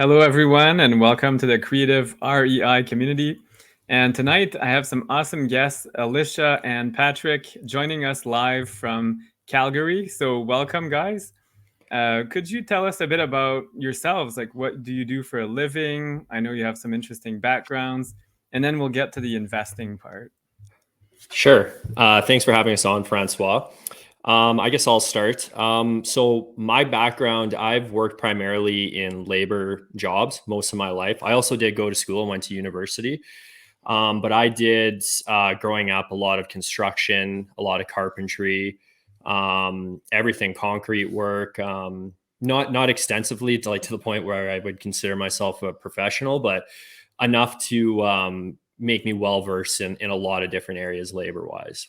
Hello, everyone, and welcome to the Creative REI community. And tonight I have some awesome guests, Alisha and Patrick, joining us live from Calgary. So, welcome, guys. Could you tell us a bit about yourselves? Like, what do you do for a living? I know you have some interesting backgrounds, and then we'll get to the investing part. Sure. Thanks for having us on, Francois. I guess I'll start. So my background, I've worked primarily in labor jobs most of my life. I also did go to school and went to university. But I did, growing up, a lot of construction, a lot of carpentry, everything, concrete work. Not extensively to the point where I would consider myself a professional, but enough to make me well versed in a lot of different areas labor wise.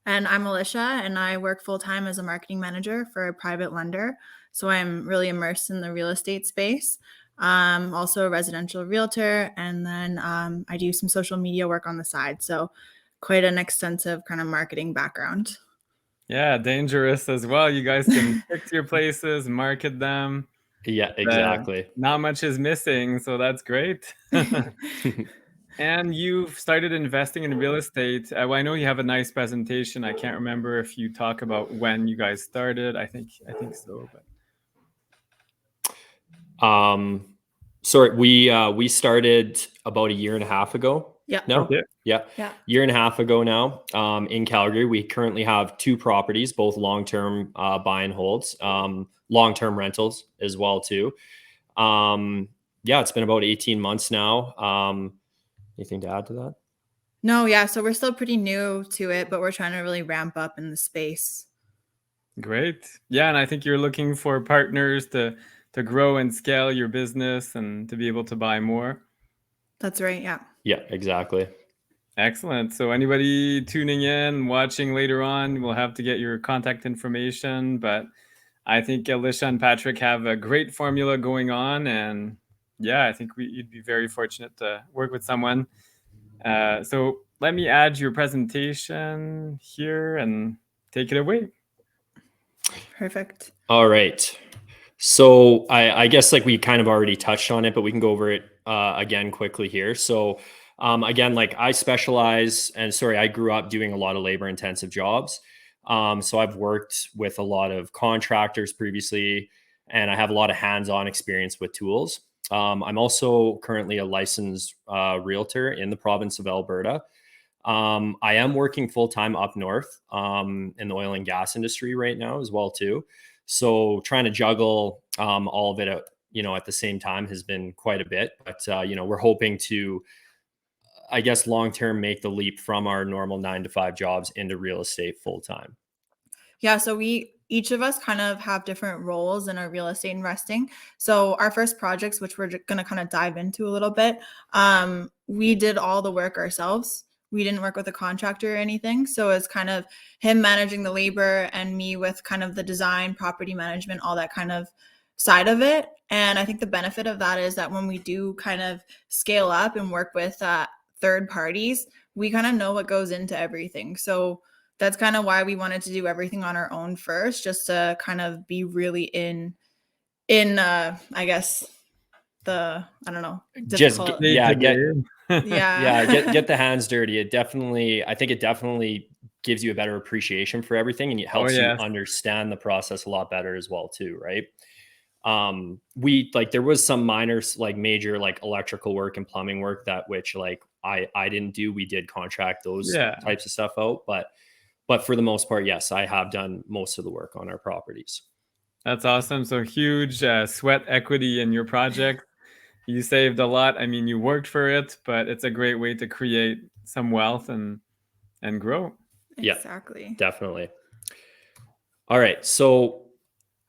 And I'm Alisha, and I work full-time as a marketing manager for a private lender. So I'm really immersed in the real estate space. Also a residential realtor, and then I do some social media work on the side. So quite an extensive kind of marketing background. Yeah, dangerous as well. You guys can fix your places, market them. Yeah, exactly. Not much is missing, so that's great. And you've started investing in real estate. Well, I know you have a nice presentation. I can't remember if you talk about when you guys started. I think so. But Sorry, we started about a year and a half ago. Yeah. No. Okay. Yeah. Yeah. Year and a half ago now. In Calgary, we currently have two properties, both long-term buy and holds, long-term rentals as well too. Yeah, it's been about 18 months now. Anything to add to that? No, yeah. So we're still pretty new to it, but we're trying to really ramp up in the space. Great. Yeah, and I think you're looking for partners to grow and scale your business and to be able to buy more. That's right. Yeah. Yeah, exactly. Excellent. So anybody tuning in, watching later on, we'll have to get your contact information. But I think Alisha and Patrick have a great formula going on. And yeah, I think you'd be very fortunate to work with someone. So let me add your presentation here and take it away. Perfect. All right. So I guess like we kind of already touched on it, but we can go over it again quickly here. So again, like I specialize, and sorry, I grew up doing a lot of labor intensive jobs. So I've worked with a lot of contractors previously, and I have a lot of hands-on experience with tools. I'm also currently a licensed realtor in the province of Alberta. I am working full-time up north in the oil and gas industry right now as well too. So trying to juggle all of it, at the same time has been quite a bit. But we're hoping to, I guess, long-term make the leap from our normal 9-to-5 jobs into real estate full-time. Yeah, so each of us kind of have different roles in our real estate investing. So our first projects, which we're going to kind of dive into a little bit, we did all the work ourselves. We didn't work with a contractor or anything. So it's kind of him managing the labor and me with kind of the design, property management, all that kind of side of it. And I think the benefit of that is that when we do kind of scale up and work with third parties, we kind of know what goes into everything. So that's kind of why we wanted to do everything on our own first, just to kind of be really in I guess I don't know, difficult. Get the hands dirty. I think it definitely gives you a better appreciation for everything, and it helps you understand the process a lot better as well too, right? There was some minor, like major, like electrical work and plumbing work which like I didn't do. We did contract those types of stuff out, but for the most part, yes, I have done most of the work on our properties. That's awesome. So huge sweat equity in your project. You saved a lot. I mean, you worked for it, but it's a great way to create some wealth and grow. Exactly. Yeah, definitely. All right. So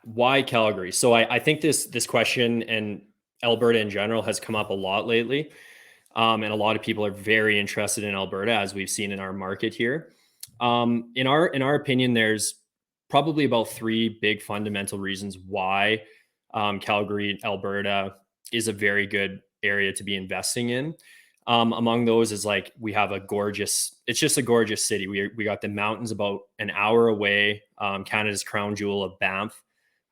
why Calgary? So I think this question and Alberta in general has come up a lot lately. And a lot of people are very interested in Alberta, as we've seen in our market here. In our opinion, there's probably about three big fundamental reasons why Calgary, Alberta is a very good area to be investing in. Among those is like we have it's just a gorgeous city. We got the mountains about an hour away, Canada's crown jewel of Banff.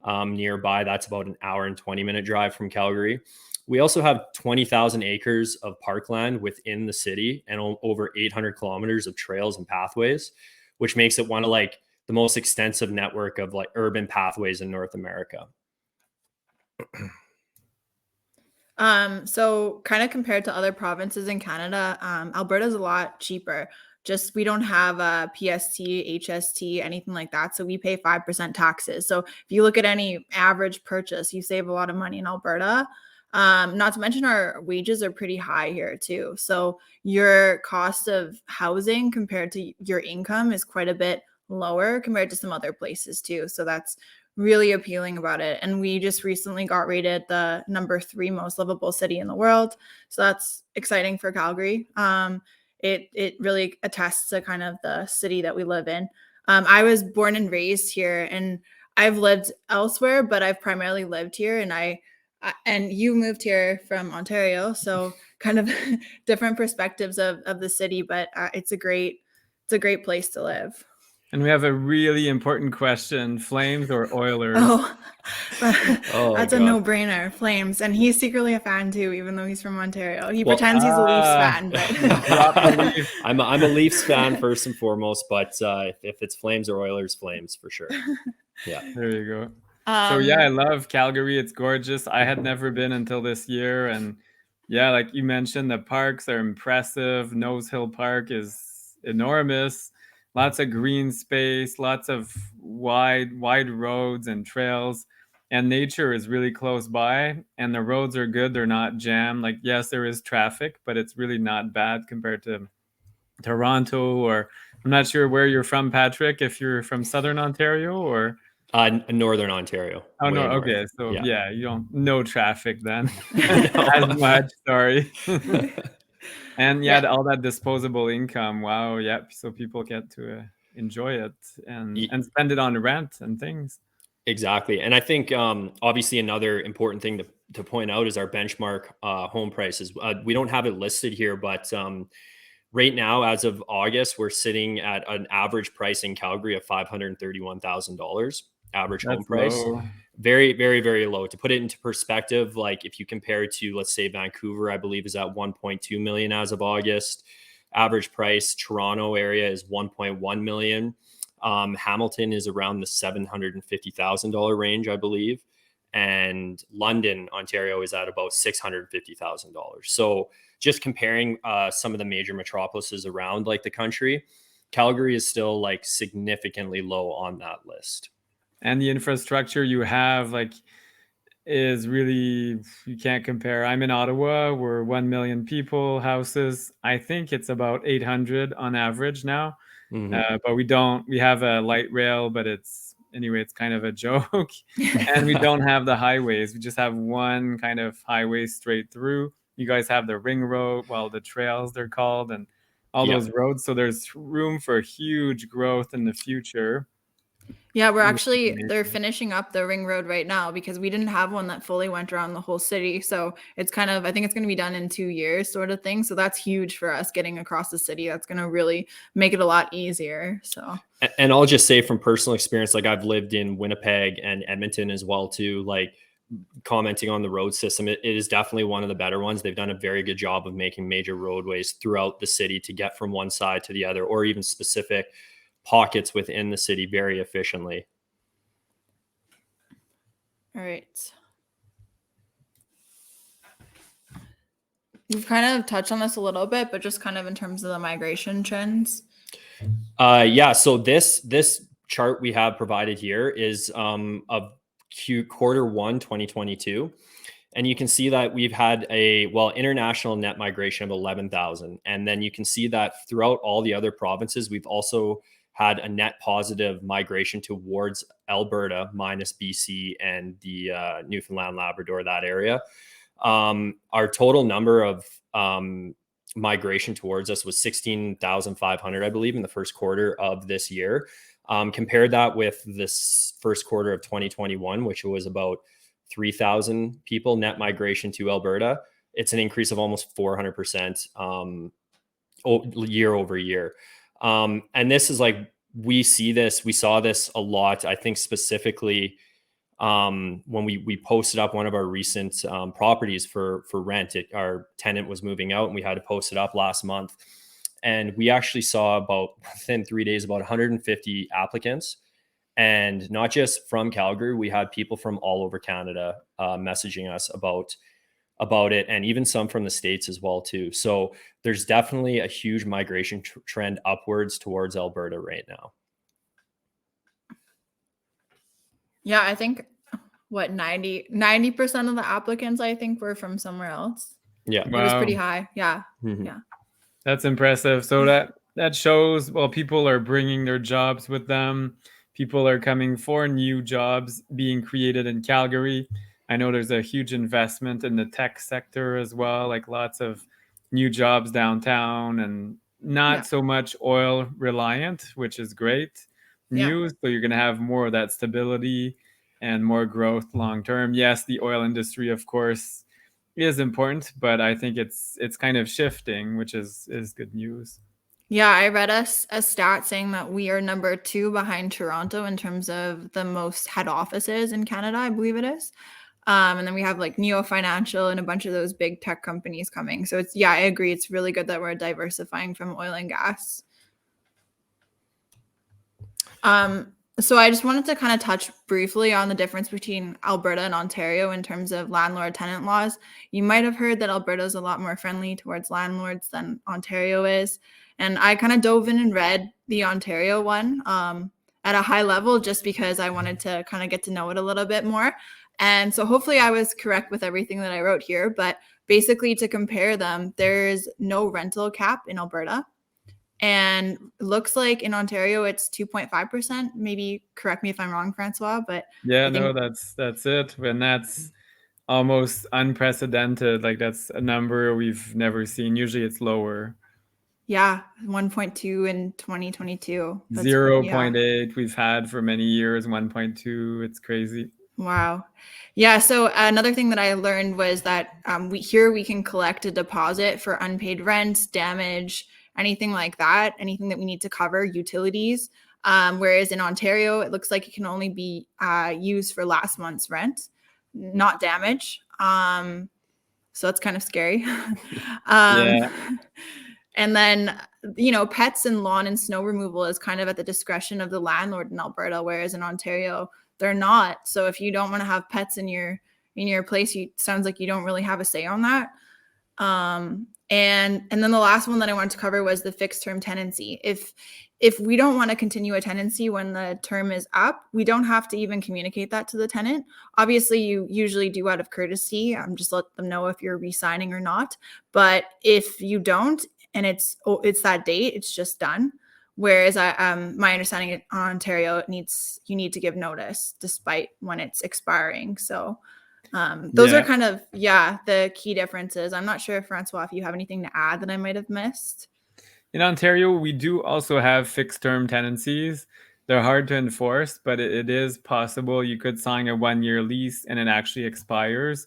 nearby. That's about an hour and 20-minute drive from Calgary. We also have 20,000 acres of parkland within the city and over 800 kilometers of trails and pathways, which makes it one of like the most extensive network of like urban pathways in North America. So kind of compared to other provinces in Canada, Alberta is a lot cheaper. Just we don't have a PST, HST, anything like that. So we pay 5% taxes. So if you look at any average purchase, you save a lot of money in Alberta. Not to mention our wages are pretty high here too. So your cost of housing compared to your income is quite a bit lower compared to some other places too. So that's really appealing about it. And we just recently got rated the number 3 most livable city in the world. So that's exciting for Calgary. It really attests to kind of the city that we live in. I was born and raised here, and I've lived elsewhere, but I've primarily lived here. And you moved here from Ontario, so kind of different perspectives of the city, but it's a great place to live. And we have a really important question: Flames or Oilers? Oh, Oh, that's a God. no-brainer. Flames, and he's secretly a fan too, even though he's from Ontario. He pretends he's a Leafs fan, but I'm a Leafs fan first and foremost, but if it's Flames or Oilers, Flames for sure. Yeah. There you go. So yeah, I love Calgary. It's gorgeous. I had never been until this year, and yeah, like you mentioned, the parks are impressive. Nose Hill Park is enormous. Lots of green space, lots of wide roads and trails, and nature is really close by, and the roads are good. They're not jammed. Like, yes, there is traffic, but it's really not bad compared to Toronto, or I'm not sure where you're from, Patrick, if you're from Southern Ontario or Northern Ontario. Oh no, north. okay. So Yeah. yeah, you don't no traffic then as much. Sorry. And yeah, all that disposable income. Wow, yep. So people get to enjoy it and spend it on rent and things. Exactly. And I think obviously another important thing to point out is our benchmark home prices. We don't have it listed here, but right now, as of August, we're sitting at an average price in Calgary of $531,000 average home price. Low. Very, very, very low. To put it into perspective, like if you compare it to, let's say, Vancouver, I believe is at 1.2 million as of August. Average price, Toronto area is 1.1 million. Hamilton is around the $750,000 range, I believe. And London, Ontario is at about $650,000. So just comparing some of the major metropolises around like the country, Calgary is still like significantly low on that list. And the infrastructure you have like is really, you can't compare. I'm in Ottawa, we're 1 million people, houses. I think it's about 800 on average now. But we have a light rail, but it's kind of a joke. And we don't have the highways. We just have one kind of highway straight through. You guys have the ring road, the trails they're called, and all those roads. So there's room for huge growth in the future. Yeah, they're finishing up the ring road right now because we didn't have one that fully went around the whole city. So it's kind of, I think it's going to be done in 2 years sort of thing. So that's huge for us getting across the city. That's going to really make it a lot easier. So, and I'll just say from personal experience, like I've lived in Winnipeg and Edmonton as well too, like commenting on the road system, it is definitely one of the better ones. They've done a very good job of making major roadways throughout the city to get from one side to the other, or even specific pockets within the city very efficiently. All right. We've kind of touched on this a little bit, but just kind of in terms of the migration trends. Yeah. So this chart we have provided here is of Q1 2022. And you can see that we've had international net migration of 11,000. And then you can see that throughout all the other provinces, we've also had a net positive migration towards Alberta minus BC and the Newfoundland, Labrador, that area. Our total number of migration towards us was 16,500, I believe, in the first quarter of this year. Compared that with this first quarter of 2021, which was about 3,000 people net migration to Alberta, it's an increase of almost 400% year over year. And this is like, we saw this a lot, I think specifically when we posted up one of our recent properties for rent. Our tenant was moving out, and we had to post it up last month. And we actually saw about within 3 days about 150 applicants, and not just from Calgary. We had people from all over Canada messaging us about it, and even some from the States as well too. So there's definitely a huge migration trend upwards towards Alberta right now. Yeah, I think 90% of the applicants I think were from somewhere else. Yeah. It was pretty high. Yeah. Mhm. Yeah. That's impressive. So that shows, well, people are bringing their jobs with them. People are coming for new jobs being created in Calgary. I know there's a huge investment in the tech sector as well, like lots of new jobs downtown, and not so much oil reliant, which is great news. So you're going to have more of that stability and more growth long term. Yes, the oil industry, of course, is important, but I think it's kind of shifting, which is good news. Yeah, I read a stat saying that we are number 2 behind Toronto in terms of the most head offices in Canada, I believe it is. And then we have like Neo Financial and a bunch of those big tech companies coming. So I agree. It's really good that we're diversifying from oil and gas. So I just wanted to kind of touch briefly on the difference between Alberta and Ontario in terms of landlord tenant laws. You might have heard that Alberta is a lot more friendly towards landlords than Ontario is. And I kind of dove in and read the Ontario one at a high level just because I wanted to kind of get to know it a little bit more. And so hopefully I was correct with everything that I wrote here. But basically, to compare them, there's no rental cap in Alberta. And it looks like in Ontario, it's 2.5%. Maybe correct me if I'm wrong, Francois, but yeah, no, that's it. And that's almost unprecedented. Like that's a number we've never seen. Usually it's lower. Yeah, 1.2 in 2022. 0.8 we've had for many years, 1.2. It's crazy. Wow. Yeah. So another thing that I learned was that we can collect a deposit for unpaid rent, damage, anything like that, anything that we need to cover, utilities. Whereas in Ontario, it looks like it can only be used for last month's rent, not damage. So that's kind of scary. Yeah. And then, pets and lawn and snow removal is kind of at the discretion of the landlord in Alberta, whereas in Ontario, they're not. So if you don't want to have pets in your place, sounds like you don't really have a say on that. And then the last one that I wanted to cover was the fixed term tenancy. If we don't want to continue a tenancy when the term is up, we don't have to even communicate that to the tenant. Obviously, you usually do out of courtesy. Just let them know if you're re-signing or not. But if you don't, and it's that date, it's just done. Whereas my understanding in Ontario, you need to give notice despite when it's expiring. So those are kind of, the key differences. I'm not sure if Francois, if you have anything to add that I might have missed. In Ontario, we do also have fixed term tenancies. They're hard to enforce, but it is possible. You could sign a 1-year lease and it actually expires.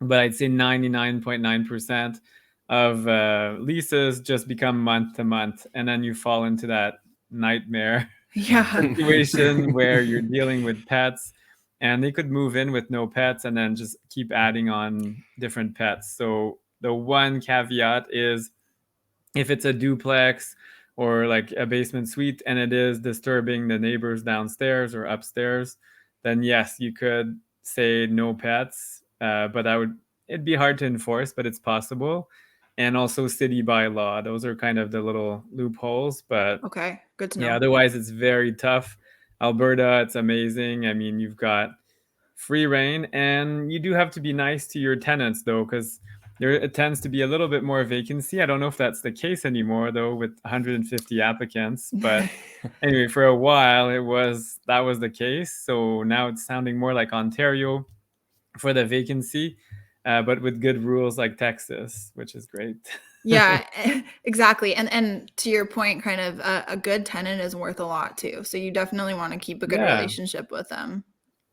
But I'd say 99.9% of leases just become month to month. And then you fall into that nightmare situation where you're dealing with pets, and they could move in with no pets and then just keep adding on different pets. So the one caveat is if it's a duplex or like a basement suite and it is disturbing the neighbors downstairs or upstairs, then yes, you could say no pets, but it'd be hard to enforce, but it's possible. And also city bylaw, those are kind of the little loopholes, but okay, good to know. Yeah, otherwise it's very tough. Alberta, it's amazing. I mean, you've got free reign, and you do have to be nice to your tenants though, because it tends to be a little bit more vacancy. I don't know if that's the case anymore though, with 150 applicants, but anyway, for a while that was the case. So now it's sounding more like Ontario for the vacancy, but with good rules like Texas, which is great. Yeah, exactly. And to your point, kind of a good tenant is worth a lot too. So you definitely want to keep a good relationship with them.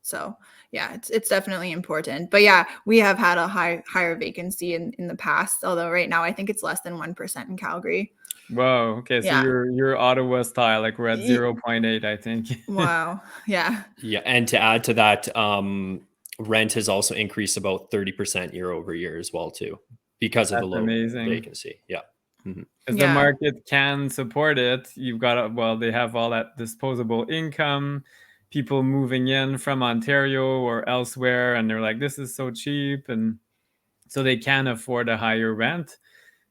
So yeah, it's definitely important. But yeah, we have had a higher vacancy in the past, although right now I think it's less than 1% in Calgary. Whoa. Okay. So Yeah. you're Ottawa style, like we're at 0.8, I think. Wow. Yeah. Yeah, and to add to that, rent has also increased about 30% year over year as well too, because of the That's low amazing. vacancy. Yeah. Mhm. If the market can support it, you've got well, they have all that disposable income, people moving in from Ontario or elsewhere, and they're like, this is so cheap, and so they can afford a higher rent.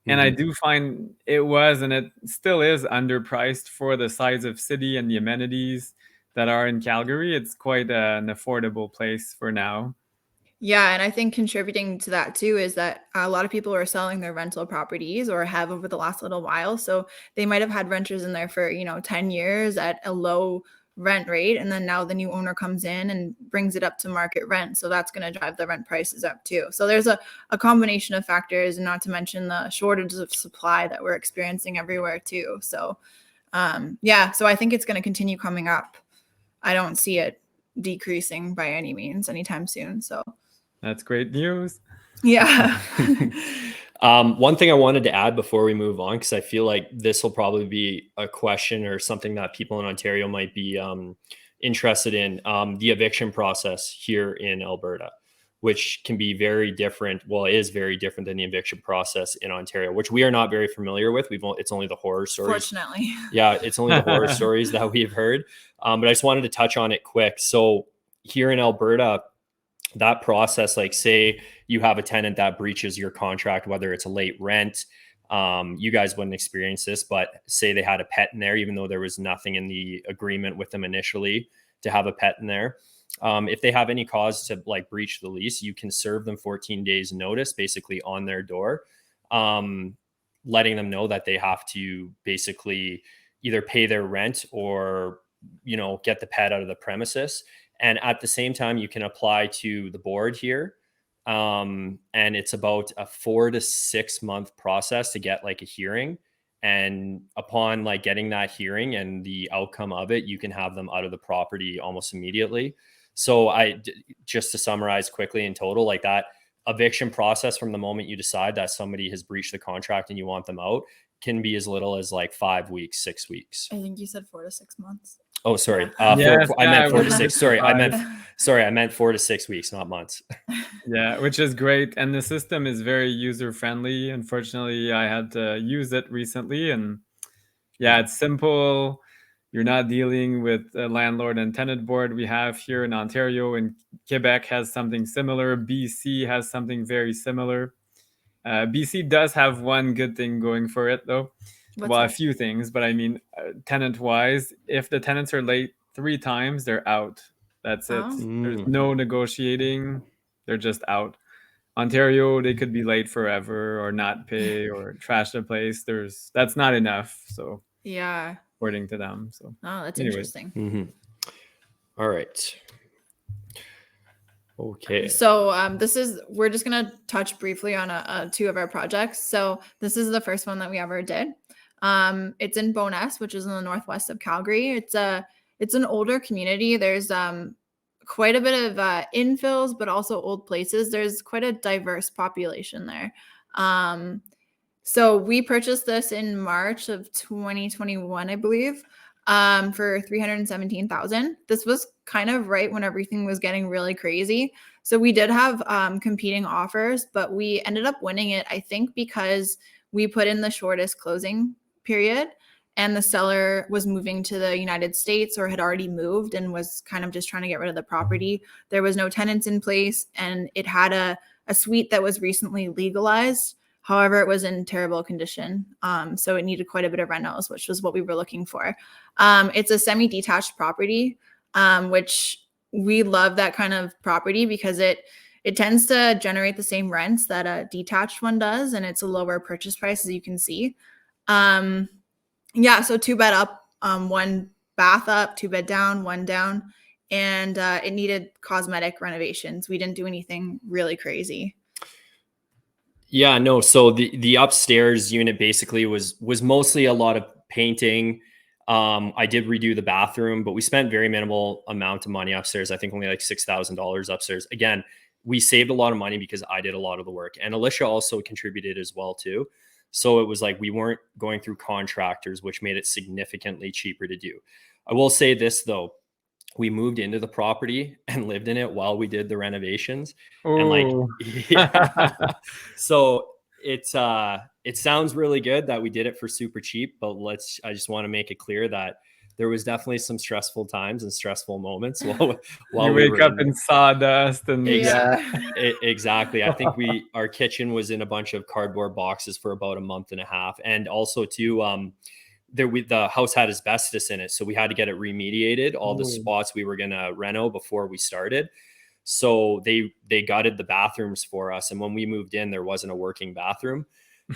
And I do find it was, and it still is, underpriced for the size of city and the amenities that are in Calgary. It's quite an affordable place for now. Yeah, and I think contributing to that too is that a lot of people are selling their rental properties or have over the last little while. So they might have had renters in there for, 10 years at a low rent rate. And then now the new owner comes in and brings it up to market rent. So that's going to drive the rent prices up too. So there's a combination of factors, and not to mention the shortage of supply that we're experiencing everywhere too. So so I think it's going to continue coming up. I don't see it decreasing by any means anytime soon. So That's great news. yeah. One thing I wanted to add before we move on, because I feel like this will probably be a question or something that people in Ontario might be interested in, the eviction process here in Alberta, which can be very different. Well, it is very different than the eviction process in Ontario, which we are not very familiar with. It's only the horror stories. Fortunately. Yeah, it's only the horror stories that we've heard. But I just wanted to touch on it quick. So here in Alberta, that process, like say you have a tenant that breaches your contract, whether it's a late rent, you guys wouldn't experience this, but say they had a pet in there, even though there was nothing in the agreement with them initially to have a pet in there. If they have any cause to like breach the lease, you can serve them 14 days notice basically on their door, letting them know that they have to basically either pay their rent or, get the pet out of the premises. And at the same time, you can apply to the board here. And it's about a 4 to 6 month process to get like a hearing. And upon like getting that hearing and the outcome of it, you can have them out of the property almost immediately. So just to summarize quickly in total, like that eviction process from the moment you decide that somebody has breached the contract and you want them out can be as little as like 5 weeks, 6 weeks. I think you said 4 to 6 months. Oh, sorry. Yes, I meant 4 to was 6. Sorry, I surprised. meant 4 to 6 weeks, not months. Yeah, which is great. And the system is very user friendly. Unfortunately, I had to use it recently, and yeah, it's simple. You're not dealing with a landlord and tenant board we have here in Ontario, and Quebec has something similar. BC has something very similar. BC does have one good thing going for it, though. A few things, but I mean, tenant wise, if the tenants are late 3 times, they're out. That's it. There's no negotiating. They're just out. Ontario, they could be late forever or not pay or trash the place. That's not enough. So yeah, according to them. So that's interesting. All right. Okay. So we're just gonna touch briefly on 2 of our projects. So this is the first one that we ever did. It's in Bowness, which is in the northwest of Calgary. It's an older community. There's quite a bit of infills, but also old places. There's quite a diverse population there. So we purchased this in March of 2021, I believe, for $317,000. This was kind of right when everything was getting really crazy. So we did have competing offers, but we ended up winning it, I think, because we put in the shortest closing period, and the seller was moving to the United States or had already moved and was kind of just trying to get rid of the property. There was no tenants in place, and it had a suite that was recently legalized. However, it was in terrible condition. So it needed quite a bit of renos, which was what we were looking for. It's a semi-detached property, which we love that kind of property because it tends to generate the same rents that a detached one does, and it's a lower purchase price, as you can see. So 2-bed up, 1 bath up, 2-bed down, 1 down, and it needed cosmetic renovations. We didn't do anything really crazy. Yeah, no. So the upstairs unit basically was mostly a lot of painting. I did redo the bathroom, but we spent very minimal amount of money upstairs. I think only like $6,000 upstairs. Again, we saved a lot of money because I did a lot of the work, and Alisha also contributed as well too. So it was like we weren't going through contractors, which made it significantly cheaper to do. I will say this though, we moved into the property and lived in it while we did the renovations. And like, Oh, yeah. So it sounds really good that we did it for super cheap, but I just want to make it clear that there was definitely some stressful times and stressful moments while you we wake were up in sawdust and Exactly. I think our kitchen was in a bunch of cardboard boxes for about a month and a half. And also too, the house had asbestos in it, so we had to get it remediated, all the spots we were going to reno before we started. So they gutted the bathrooms for us. And when we moved in, there wasn't a working bathroom.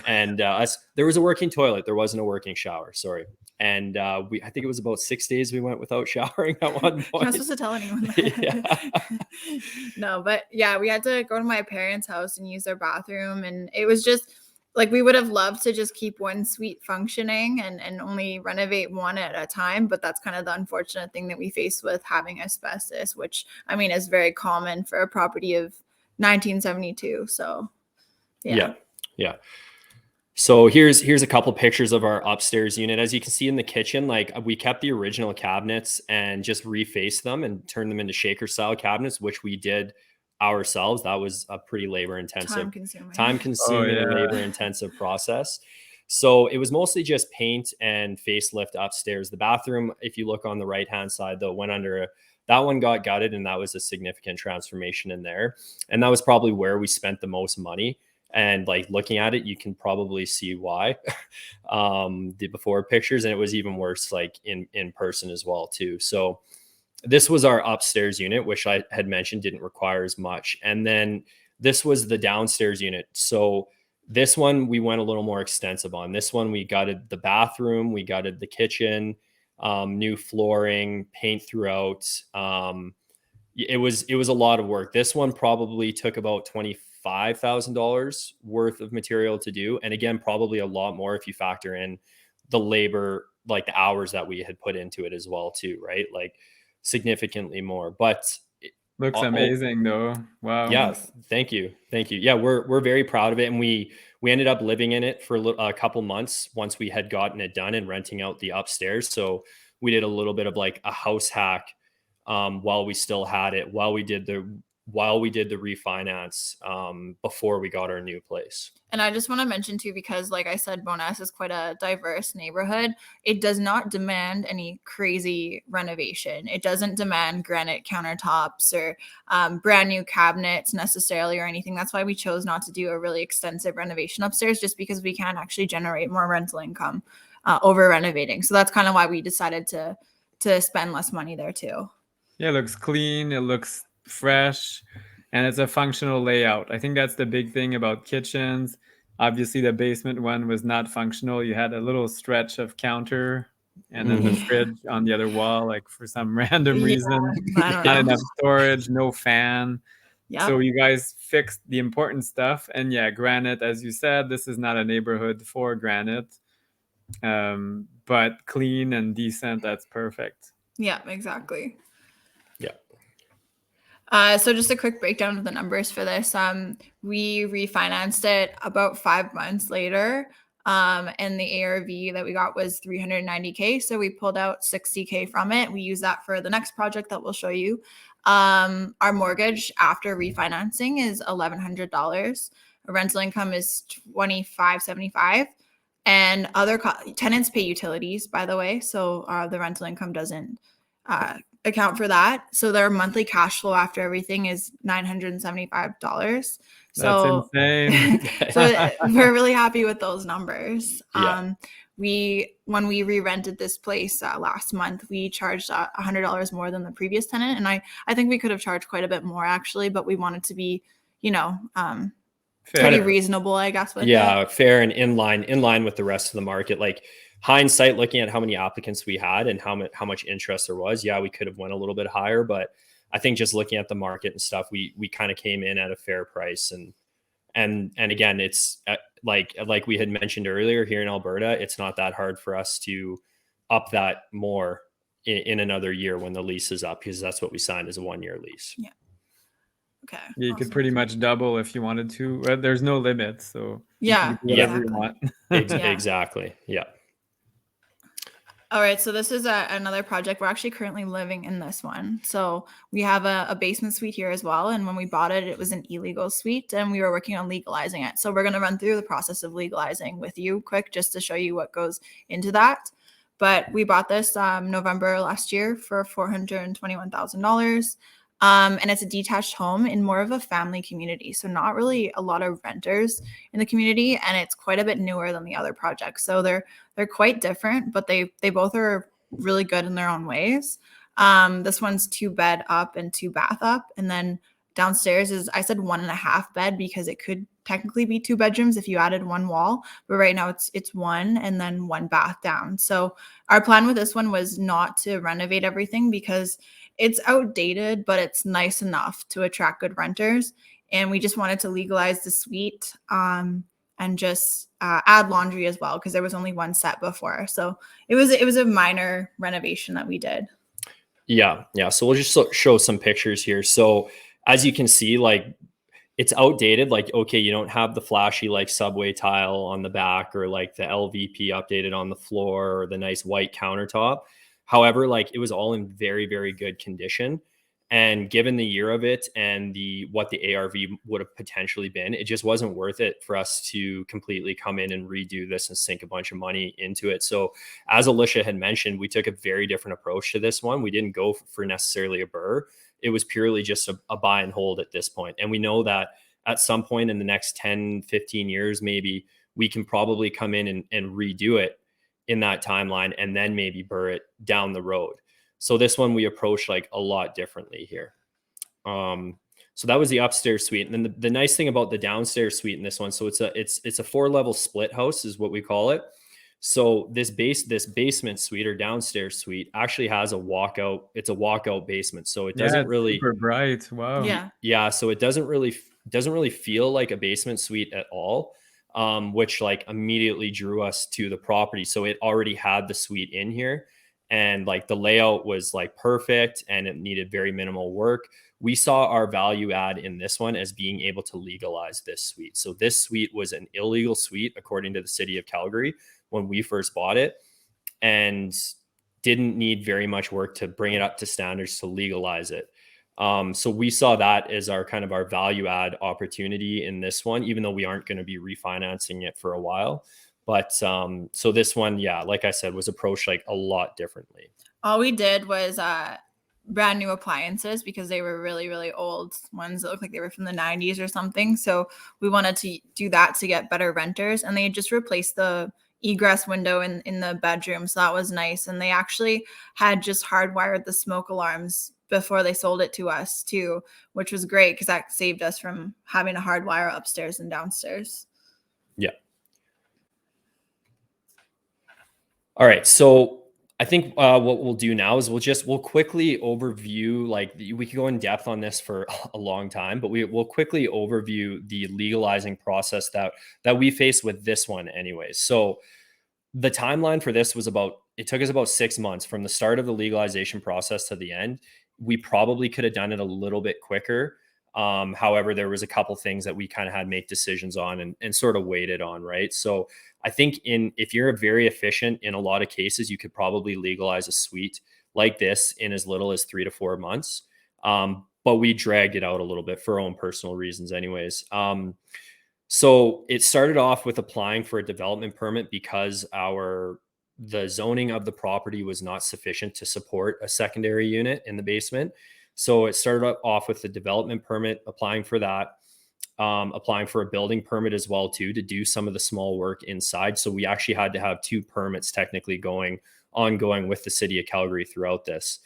And there was a working toilet. There wasn't a working shower. Sorry. And I think it was about 6 days we went without showering at one point. You're not supposed to tell anyone that. No, but yeah, we had to go to my parents' house and use their bathroom. And it was just like, we would have loved to just keep one suite functioning and only renovate one at a time. But that's kind of the unfortunate thing that we face with having asbestos, which I mean is very common for a property of 1972. So yeah. So here's a couple pictures of our upstairs unit. As you can see in the kitchen, like we kept the original cabinets and just refaced them and turned them into shaker style cabinets, which we did ourselves. That was a pretty labor intensive, time consuming labor intensive process. So it was mostly just paint and facelift upstairs. The bathroom, if you look on the right hand side, though, that one got gutted, and that was a significant transformation in there. And that was probably where we spent the most money. And like looking at it, you can probably see why. The before pictures, and it was even worse like in person as well too. So this was our upstairs unit, which I had mentioned didn't require as much. And then this was the downstairs unit. So this one we went a little more extensive on. This one we gutted the bathroom, we gutted the kitchen, new flooring, paint throughout. It was a lot of work. This one probably took about $25,000 worth of material to do. And again, probably a lot more if you factor in the labor, like the hours that we had put into it as well too, right? Like significantly more, but looks amazing though. Wow. Yeah. Thank you. Yeah. We're very proud of it. And we ended up living in it for a couple months once we had gotten it done and renting out the upstairs. So we did a little bit of like a house hack while we still had it, while we did the refinance before we got our new place. And I just want to mention too, because like I said, Bowness is quite a diverse neighborhood. It does not demand any crazy renovation. It doesn't demand granite countertops or brand new cabinets necessarily or anything. That's why we chose not to do a really extensive renovation upstairs, just because we can actually generate more rental income over renovating. So that's kind of why we decided to spend less money there too. Yeah, it looks clean. It looks fresh, and it's a functional layout. I think that's the big thing about kitchens. Obviously the basement one was not functional. You had a little stretch of counter and then the fridge on the other wall, like for some random reason, not enough storage, no fan. So you guys fixed the important stuff. And yeah, granite, as you said, this is not a neighborhood for granite, but clean and decent. That's perfect. Yeah, exactly. Yeah. So just a quick breakdown of the numbers for this. We refinanced it about 5 months later. And the ARV that we got was $390K. So we pulled out $60K from it. We used that for the next project that we'll show you. Our mortgage after refinancing is $1,100. Rental income is $2,575. And other tenants pay utilities, by the way. So the rental income doesn't account for that. So their monthly cash flow after everything is $975. So, that's insane. So we're really happy with those numbers. Yeah. When we re-rented this place last month, we charged $100 more than the previous tenant. And I think we could have charged quite a bit more actually, but we wanted to be, pretty reasonable, I guess. Fair and in line with the rest of the market. Like hindsight, looking at how many applicants we had and how much interest there was, we could have went a little bit higher, but I think just looking at the market and stuff, we kind of came in at a fair price. And again, it's like we had mentioned earlier, here in Alberta, it's not that hard for us to up that more in another year when the lease is up, because that's what we signed as a 1-year lease. Yeah. Okay. You could awesome. pretty much double if you wanted to. There's no limit, so Yeah, you can do whatever exactly. you want. Yeah. Exactly. Yeah. All right, so this is another project. We're actually currently living in this one. So we have a basement suite here as well. And when we bought it, it was an illegal suite and we were working on legalizing it. So we're going to run through the process of legalizing with you quick, just to show you what goes into that. But we bought this November last year for $421,000. And it's a detached home in more of a family community. So not really a lot of renters in the community. And it's quite a bit newer than the other projects. So they're quite different, but they both are really good in their own ways. This one's 2 bed up and 2 bath up. And then downstairs is, I said 1.5 bed because it could technically be 2 bedrooms if you added one wall, but right now it's 1 and then 1 bath down. So our plan with this one was not to renovate everything because it's outdated, but it's nice enough to attract good renters. And we just wanted to legalize the suite and just add laundry as well because there was only one set before. So it was a minor renovation that we did. Yeah. So we'll just show some pictures here. So as you can see, like it's outdated. Like, okay, you don't have the flashy like subway tile on the back or like the LVP updated on the floor or the nice white countertop. However, like it was all in very, very good condition. And given the year of it and what the ARV would have potentially been, it just wasn't worth it for us to completely come in and redo this and sink a bunch of money into it. So as Alisha had mentioned, we took a very different approach to this one. We didn't go for necessarily a burr. It was purely just a buy and hold at this point. And we know that at some point in the next 10, 15 years, maybe we can probably come in and redo it in that timeline and then maybe burr it down the road. So this one we approached like a lot differently here. So that was the upstairs suite. And then the nice thing about the downstairs suite in this one, so it's a 4-level split house is what we call it. So this basement suite or downstairs suite actually has a walkout. It's a walkout basement. So it doesn't really super bright. Wow. Yeah. So it doesn't really feel like a basement suite at all. Which like immediately drew us to the property. So it already had the suite in here and like the layout was like perfect and it needed very minimal work. We saw our value add in this one as being able to legalize this suite. So this suite was an illegal suite according to the city of Calgary when we first bought it and didn't need very much work to bring it up to standards to legalize it. So we saw that as our value add opportunity in this one, even though we aren't going to be refinancing it for a while. But so this one, yeah, like I said, was approached like a lot differently. All we did was brand new appliances because they were really, really old ones that looked like they were from the 90s or something. So we wanted to do that to get better renters. And they just replaced the egress window in the bedroom. So that was nice. And they actually had just hardwired the smoke alarms before they sold it to us too, which was great because that saved us from having to hardwire upstairs and downstairs. Yeah. All right. So I think what we'll do now is we'll quickly overview, like we could go in depth on this for a long time, but we'll quickly overview the legalizing process that we face with this one anyways. So the timeline for this was it took us about 6 months from the start of the legalization process to the end. We probably could have done it a little bit quicker. However, there was a couple things that we kind of had to make decisions on and sort of waited on, right? So I think if you're very efficient in a lot of cases, you could probably legalize a suite like this in as little as 3 to 4 months. But we dragged it out a little bit for our own personal reasons anyways. So it started off with applying for a development permit because the zoning of the property was not sufficient to support a secondary unit in the basement. So it started off with the development permit, applying for that, applying for a building permit as well too, to do some of the small work inside. So we actually had to have 2 permits technically ongoing with the city of Calgary throughout this.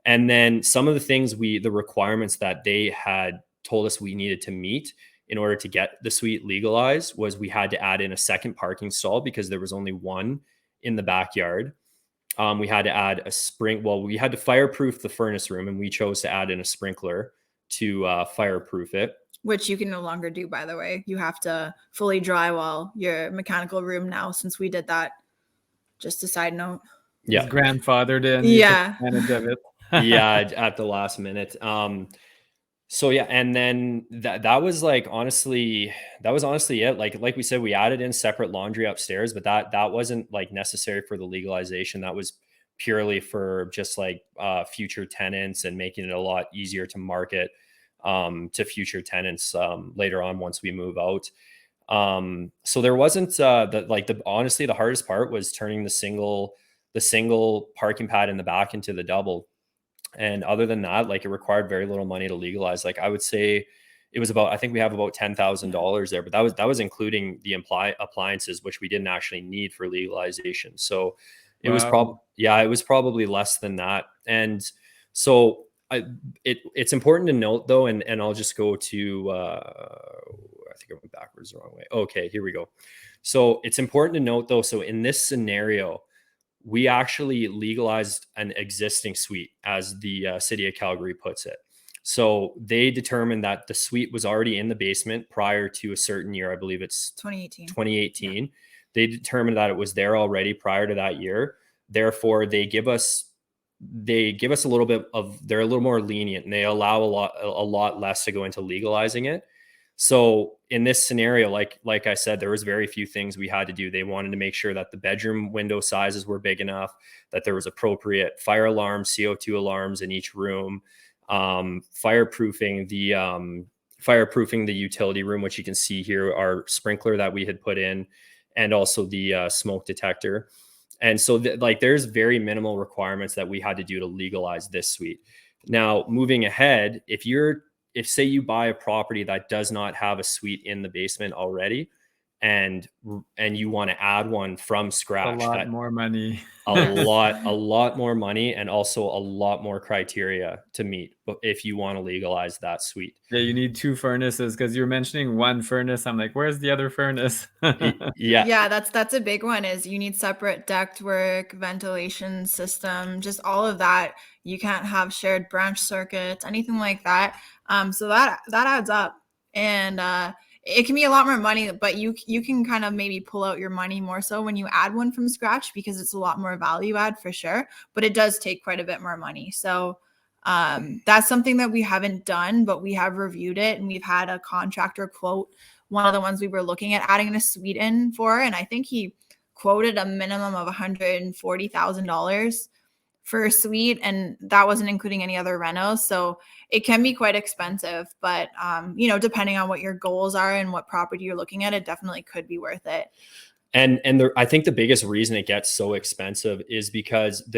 And then some of the things the requirements that they had told us we needed to meet in order to get the suite legalized was we had to add in a second parking stall because there was only one in the backyard. We had to add we had to fireproof the furnace room and we chose to add in a sprinkler to fireproof it. Which you can no longer do, by the way. You have to fully drywall your mechanical room now since we did that. Just a side note. Yeah. His grandfathered in. Yeah. Advantage of it. Yeah, at the last minute. So yeah, and then that was like honestly it. Like we said, we added in separate laundry upstairs, but that wasn't like necessary for the legalization. That was purely for just like future tenants and making it a lot easier to market to future tenants later on once we move out. So there wasn't honestly the hardest part was turning the single parking pad in the back into the double. And other than that, like it required very little money to legalize. Like I would say it was about, I think we have about $10,000 there, but that was including the appliances, which we didn't actually need for legalization. So it was it was probably less than that. And so it's important to note though, and I'll just go to, I think I went backwards the wrong way. Okay, here we go. So it's important to note though, so in this scenario, we actually legalized an existing suite, as the city of Calgary puts it. So they determined that the suite was already in the basement prior to a certain year. I believe it's 2018. Yeah. They determined that it was there already prior to that year. Therefore, they give us a little bit of, they're a little more lenient, and they allow a lot less to go into legalizing it. So in this scenario, like I said, there was very few things we had to do. They wanted to make sure that the bedroom window sizes were big enough, that there was appropriate fire alarms, CO2 alarms in each room, fireproofing the utility room, which you can see here, our sprinkler that we had put in, and also the smoke detector. And so there's very minimal requirements that we had to do to legalize this suite. Now, moving ahead, if say you buy a property that does not have a suite in the basement already, and you want to add one from scratch, a lot more money, a lot more money, and also a lot more criteria to meet if you want to legalize that suite. Yeah, you need 2 furnaces, because you're mentioning 1 furnace. I'm like, where's the other furnace? Yeah, that's a big one. Is you need separate ductwork, ventilation system, just all of that. You can't have shared branch circuits, anything like that. So that adds up, and it can be a lot more money, but you can kind of maybe pull out your money more so when you add one from scratch, because it's a lot more value add for sure, but it does take quite a bit more money. So that's something that we haven't done, but we have reviewed it, and we've had a contractor quote one of the ones we were looking at adding a suite in for, and I think he quoted a minimum of $140,000 for a suite, and that wasn't including any other renos. So it can be quite expensive, but depending on what your goals are and what property you're looking at, it definitely could be worth it. And I think the biggest reason it gets so expensive is because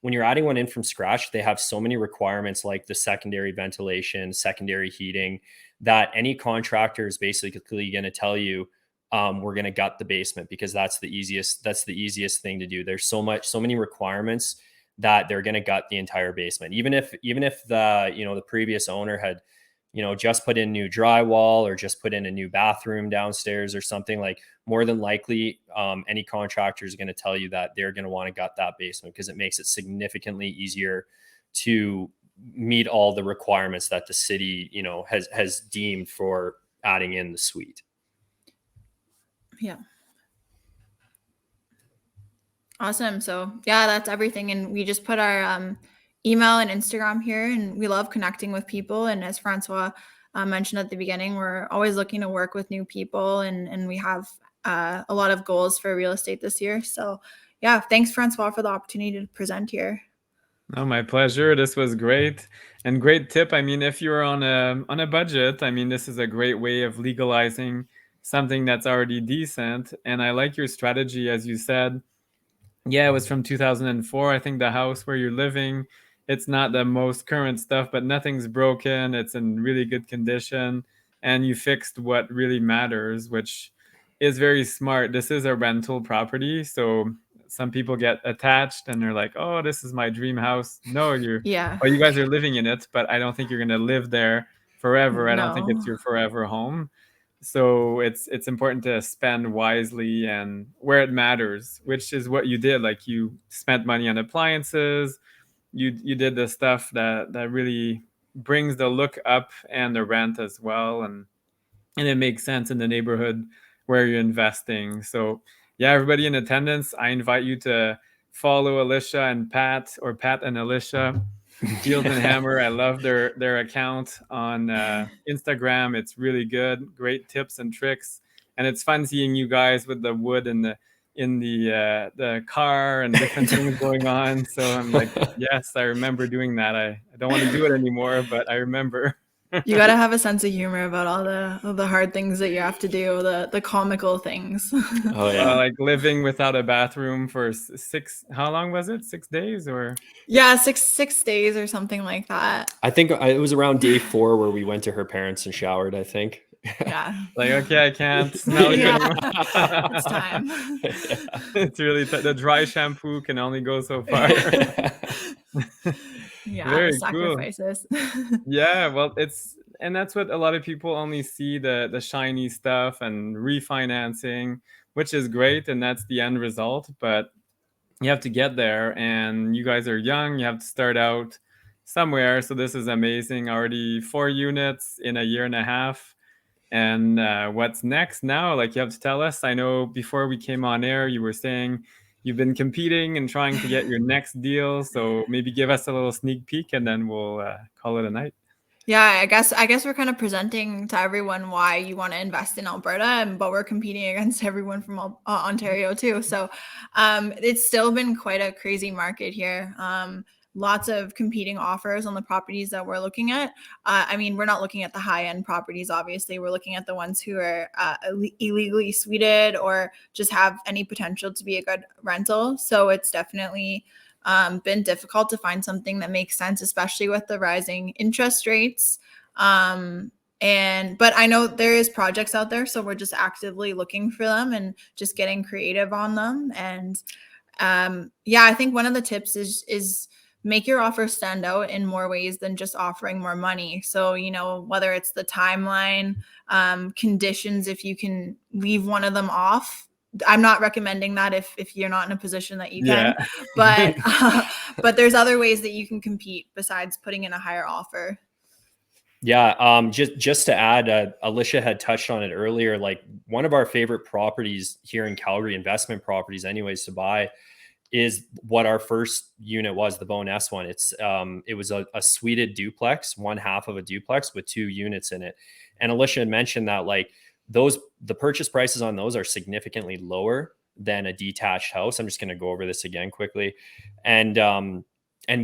when you're adding one in from scratch, they have so many requirements, like the secondary ventilation, secondary heating, that any contractor is basically going to tell you, we're going to gut the basement, because that's the easiest thing to do. There's so many requirements that they're going to gut the entire basement. Even if the previous owner had, just put in new drywall or just put in a new bathroom downstairs or something, like, more than likely, any contractor is going to tell you that they're going to want to gut that basement, because it makes it significantly easier to meet all the requirements that the city, has deemed for adding in the suite. Yeah. Awesome. So yeah, that's everything. And we just put our email and Instagram here, and we love connecting with people. And as Francois mentioned at the beginning, we're always looking to work with new people, and we have a lot of goals for real estate this year. So yeah, thanks Francois for the opportunity to present here. Oh, my pleasure. This was great, and great tip. I mean, if you're on a budget, I mean, this is a great way of legalizing something that's already decent. And I like your strategy, as you said. Yeah, it was from 2004. I think the house where you're living, it's not the most current stuff, but nothing's broken. It's in really good condition, and you fixed what really matters, which is very smart. This is a rental property, so some people get attached and they're like, "Oh, this is my dream house." No, you guys are living in it, but I don't think you're going to live there forever. I don't think it's your forever home. So it's important to spend wisely and where it matters, which is what you did. Like, you spent money on appliances, you did the stuff that really brings the look up and the rent as well, and it makes sense in the neighborhood where you're investing. So yeah, everybody in attendance, I invite you to follow Alisha and Pat, or Pat and Alisha. Fields and Hammer. I love their account on Instagram. It's really good. Great tips and tricks, and it's fun seeing you guys with the wood and the car and different things going on. So I'm like, yes, I remember doing that. I don't want to do it anymore, but I remember. You got to have a sense of humor about all the hard things that you have to do, the comical things. Oh yeah. Like living without a bathroom for how long was it? 6 days or? Yeah, six days or something like that. I think it was around day 4 where we went to her parents and showered, I think. Yeah. Like, okay, I can't smell you anymore. It's time. It's really the dry shampoo can only go so far. Yeah, Very the sacrifices. Cool. Yeah, well, and that's what a lot of people only see, the shiny stuff and refinancing, which is great, and that's the end result, but you have to get there, and you guys are young, you have to start out somewhere. So this is amazing. Already 4 units in a year and a half. And what's next now? Like, you have to tell us. I know before we came on air, you were saying you've been competing and trying to get your next deal. So maybe give us a little sneak peek, and then we'll call it a night. Yeah, I guess we're kind of presenting to everyone why you want to invest in Alberta, but we're competing against everyone from Ontario too. So it's still been quite a crazy market here. Lots of competing offers on the properties that we're looking at. I mean, we're not looking at the high-end properties, obviously. We're looking at the ones who are illegally suited or just have any potential to be a good rental. So it's definitely been difficult to find something that makes sense, especially with the rising interest rates. But I know there is projects out there, so we're just actively looking for them and just getting creative on them. And I think one of the tips is make your offer stand out in more ways than just offering more money. So, whether it's the timeline, conditions, if you can leave one of them off. I'm not recommending that if you're not in a position that you can, but there's other ways that you can compete besides putting in a higher offer. Yeah. Just to add, Alisha had touched on it earlier. Like, one of our favorite properties here in Calgary, investment properties anyways, to buy, is what our first unit was, the Bone S one. It was a suited duplex, one half of a duplex with 2 units in it. And Alisha had mentioned that, like, the purchase prices on those are significantly lower than a detached house. I'm just going to go over this again quickly. And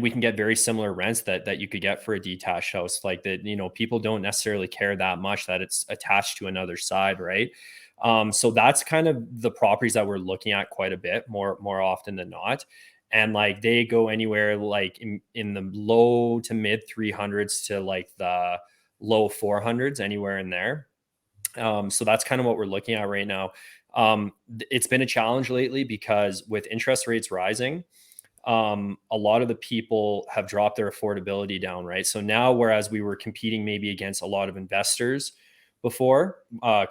we can get very similar rents that you could get for a detached house. Like, that, people don't necessarily care that much that it's attached to another side, right? So that's kind of the properties that we're looking at quite a bit more often than not. And like, they go anywhere like in the low to mid 300s to like the low 400s, anywhere in there. So that's kind of what we're looking at right now. It's been a challenge lately because with interest rates rising, a lot of the people have dropped their affordability down, right? So now, whereas we were competing maybe against a lot of investors before,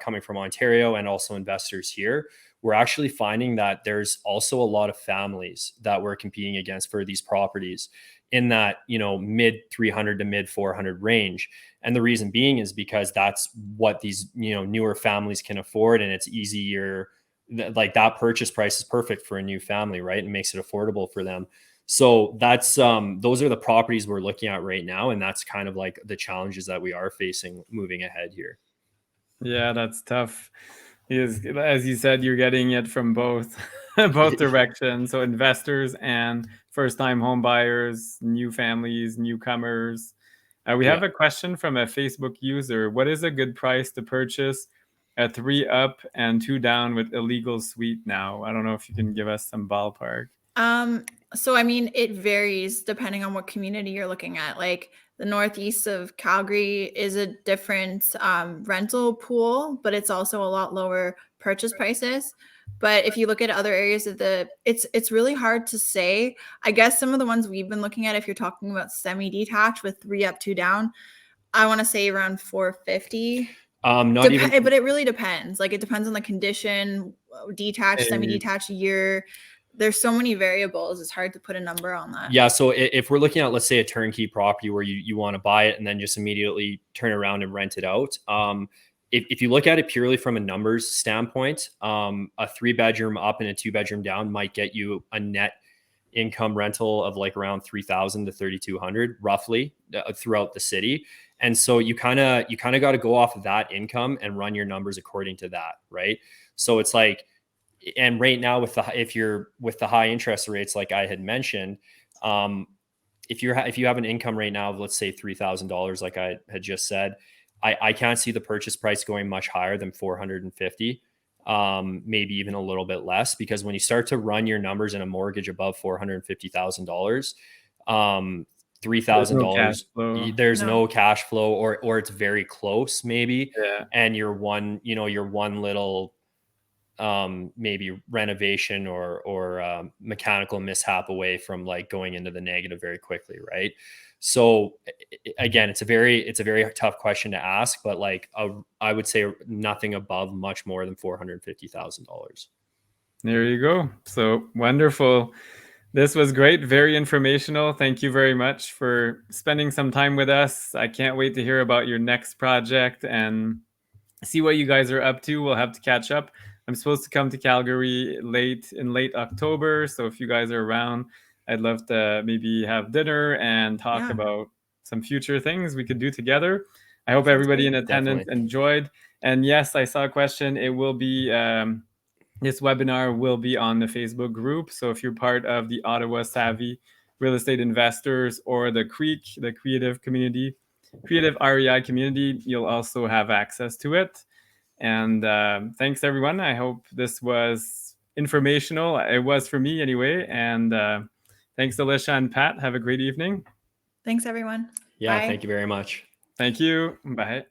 coming from Ontario and also investors here, we're actually finding that there's also a lot of families that we're competing against for these properties in that, mid 300 to mid 400 range. And the reason being is because that's what these, newer families can afford. And it's easier, like that purchase price is perfect for a new family, right? And makes it affordable for them. So that's, those are the properties we're looking at right now. And that's kind of like the challenges that we are facing moving ahead here. Yeah, that's tough. Because, as you said, you're getting it from both directions. So investors and first-time home buyers, new families, newcomers. We have a question from a Facebook user. What is a good price to purchase a 3 up and 2 down with illegal suite now? I don't know if you can give us some ballpark. So I mean, it varies depending on what community you're looking at. Like, the northeast of Calgary is a different rental pool, but it's also a lot lower purchase prices. But if you look at other areas of it's really hard to say. I guess some of the ones we've been looking at, if you're talking about semi-detached with 3 up, 2 down, I want to say around 450. But it really depends. Like, it depends on the condition, detached, semi-detached, year. There's so many variables. It's hard to put a number on that. Yeah. So if we're looking at, let's say, a turnkey property where you want to buy it and then just immediately turn around and rent it out. If you look at it purely from a numbers standpoint, a 3-bedroom up and a 2-bedroom down might get you a net income rental of like around 3,000 to 3,200 roughly throughout the city. And so you kind of got to go off of that income and run your numbers according to that, right? So it's like, and right now if you're with the high interest rates, like I had mentioned, if you have an income right now of, let's say, $3,000, like I had just said, I can't see the purchase price going much higher than 450, maybe even a little bit less, because when you start to run your numbers in a mortgage above $450,000, $3,000, there's no cash flow, or it's very close maybe. Yeah. And you're one little maybe renovation or mechanical mishap away from like going into the negative very quickly, right? So again, it's a very tough question to ask, but like I would say nothing above much more than $450,000. There you go. So wonderful. This was great, very informational. Thank you very much for spending some time with us. I can't wait to hear about your next project and see what you guys are up to. We'll have to catch up. I'm supposed to come to Calgary in late October. So if you guys are around, I'd love to maybe have dinner and talk about some future things we could do together. I hope everybody in attendance enjoyed. And yes, I saw a question. It will be, this webinar will be on the Facebook group. So if you're part of the Ottawa Savvy Real Estate Investors or the Creek, the creative REI community, you'll also have access to it. And thanks, everyone. I hope this was informational. It was for me anyway. And thanks, Alisha and Pat. Have a great evening. Thanks, everyone. Yeah, bye. Thank you very much. Thank you. Bye.